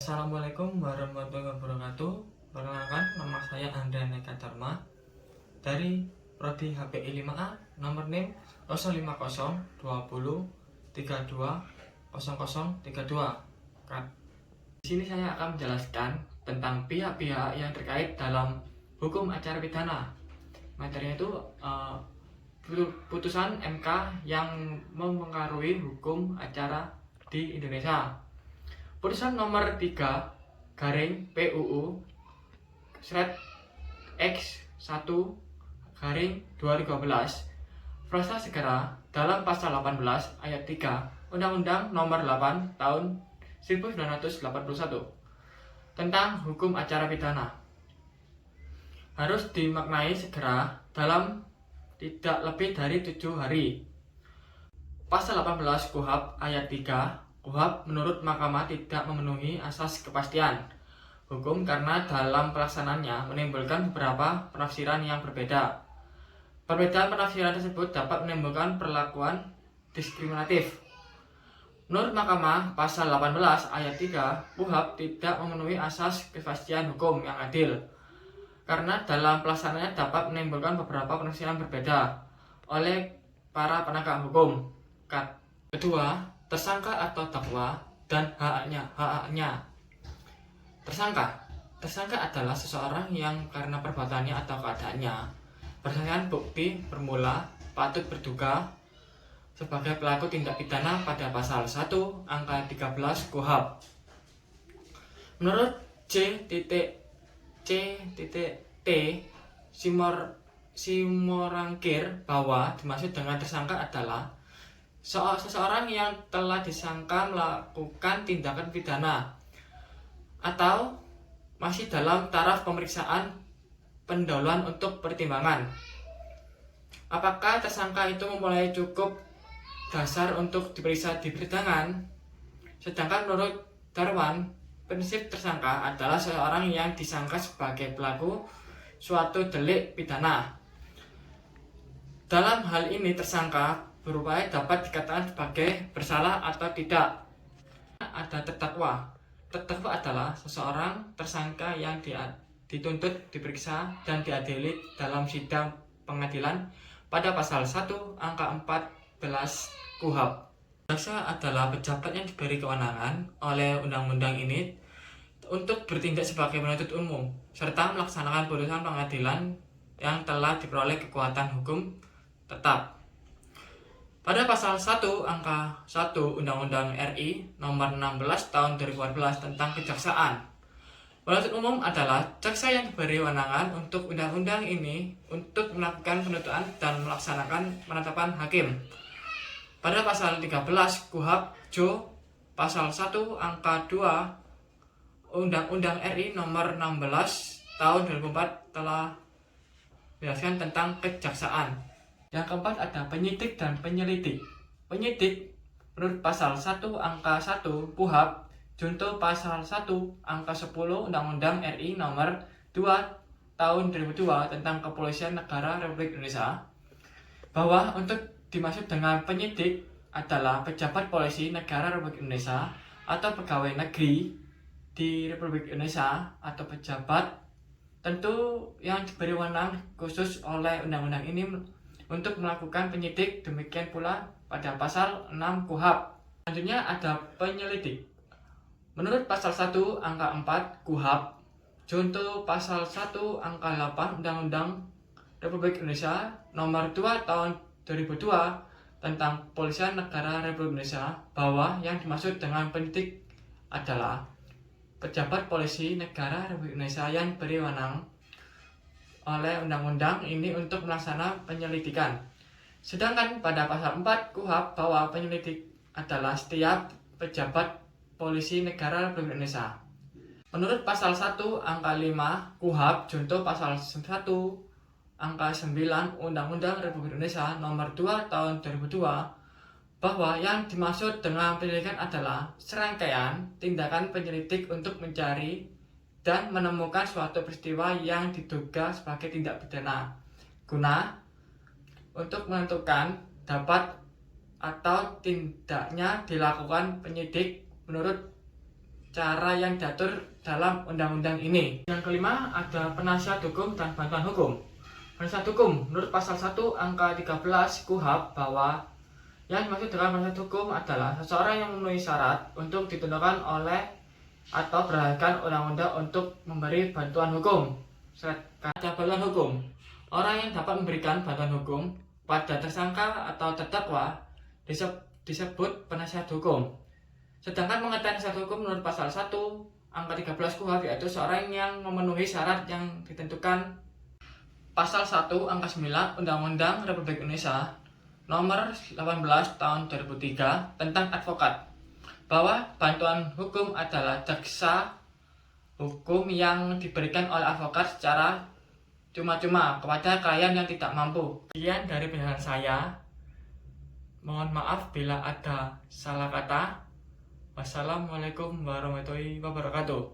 Assalamualaikum warahmatullahi wabarakatuh. Perkenalkan, nama saya Andrea Neka Dharma dari Prodi HPI 5A, nomor NIM 050 20 32 0032. Di sini saya akan menjelaskan tentang pihak-pihak yang terkait dalam hukum acara pidana. Materinya itu putusan MK yang mempengaruhi hukum acara di Indonesia. Putusan nomor 3 garing PUU X1 garing 2012 frasa segera dalam pasal 18 ayat 3 Undang-Undang nomor 8 tahun 1981 tentang hukum acara pidana harus dimaknai segera dalam tidak lebih dari 7 hari. Pasal 18 KUHP ayat 3 KUHP menurut Mahkamah tidak memenuhi asas kepastian hukum karena dalam pelaksanaannya menimbulkan beberapa penafsiran yang berbeda. Perbedaan penafsiran tersebut dapat menimbulkan perlakuan diskriminatif. Menurut Mahkamah, pasal 18 ayat 3 KUHP tidak memenuhi asas kepastian hukum yang adil karena dalam pelaksanaannya dapat menimbulkan beberapa penafsiran berbeda oleh para penegak hukum. Kedua, tersangka atau dakwa dan hak-haknya. Tersangka adalah seseorang yang karena perbuatannya atau keadaannya berdasarkan bukti bermula patut berduga sebagai pelaku tindak pidana pada pasal 1 angka 13 KUHP. Menurut C.T. Simorangkir bahwa dimaksud dengan tersangka adalah seseorang yang telah disangka melakukan tindakan pidana atau masih dalam taraf pemeriksaan pendahuluan untuk pertimbangan apakah tersangka itu memulai cukup dasar untuk diperiksa di persidangan. Sedangkan menurut Darwan, prinsip tersangka adalah seseorang yang disangka sebagai pelaku suatu delik pidana. Dalam hal ini tersangka berupaya dapat dikatakan sebagai bersalah atau tidak. Ada terdakwa. Terdakwa adalah seseorang tersangka yang dituntut, diperiksa, dan diadili dalam sidang pengadilan pada pasal 1 angka 14 KUHP. Jaksa adalah pejabat yang diberi kewenangan oleh undang-undang ini untuk bertindak sebagai penuntut umum serta melaksanakan putusan pengadilan yang telah diperoleh kekuatan hukum tetap. Pada pasal 1 angka 1 Undang-Undang RI nomor 16 tahun 2014 tentang kejaksaan, penuntut umum adalah jaksa yang diberi kewenangan untuk undang-undang ini untuk melakukan penuntutan dan melaksanakan penetapan hakim. Pada pasal 13 KUHP Jo pasal 1 angka 2 Undang-Undang RI nomor 16 tahun 2004 telah menjelaskan tentang kejaksaan. Yang keempat ada penyidik dan penyelidik. Penyidik menurut pasal 1 angka 1 KUHP junto pasal 1 angka 10 Undang-Undang RI nomor 2 tahun 2002 tentang Kepolisian Negara Republik Indonesia bahwa untuk dimaksud dengan penyidik adalah pejabat polisi negara Republik Indonesia atau pegawai negeri di Republik Indonesia atau pejabat tentu yang diberi wewenang khusus oleh undang-undang ini untuk melakukan penyidik. Demikian pula pada pasal 6 KUHP. Selanjutnya ada penyelidik. Menurut pasal 1 angka 4 KUHP junto pasal 1 angka 8 Undang-Undang Republik Indonesia nomor 2 tahun 2002 tentang Kepolisian Negara Republik Indonesia bahwa yang dimaksud dengan penyidik adalah pejabat polisi negara Republik Indonesia yang diberi wewenang oleh undang-undang ini untuk melaksanakan penyelidikan. Sedangkan pada pasal 4 KUHP bahwa penyelidik adalah setiap pejabat polisi negara Republik Indonesia. Menurut pasal 1 angka 5 KUHP junto pasal 1 angka 9 Undang-Undang Republik Indonesia nomor 2 tahun 2002 bahwa yang dimaksud dengan penyelidikan adalah serangkaian tindakan penyelidik untuk mencari dan menemukan suatu peristiwa yang diduga sebagai tindak pidana guna untuk menentukan dapat atau tidaknya dilakukan penyidik menurut cara yang diatur dalam undang-undang ini. Yang kelima, ada penasihat hukum dan bantuan hukum. Penasihat hukum, menurut pasal 1 angka 13 KUHP bahwa yang dimaksud dengan penasihat hukum adalah seseorang yang memenuhi syarat untuk ditentukan oleh atau berdasarkan undang-undang untuk memberi bantuan hukum. Ada bantuan hukum. Orang yang dapat memberikan bantuan hukum pada tersangka atau terdakwa disebut penasihat hukum. Sedangkan pengertian penasihat hukum menurut pasal 1 angka 13 KUHP yaitu seorang yang memenuhi syarat yang ditentukan pasal 1 angka 9 Undang-Undang Republik Indonesia Nomor 18 tahun 2003 tentang advokat, bahwa bantuan hukum adalah jaksa hukum yang diberikan oleh advokat secara cuma-cuma kepada klien yang tidak mampu. Sekian dari penjelasan saya. Mohon maaf bila ada salah kata. Wassalamualaikum warahmatullahi wabarakatuh.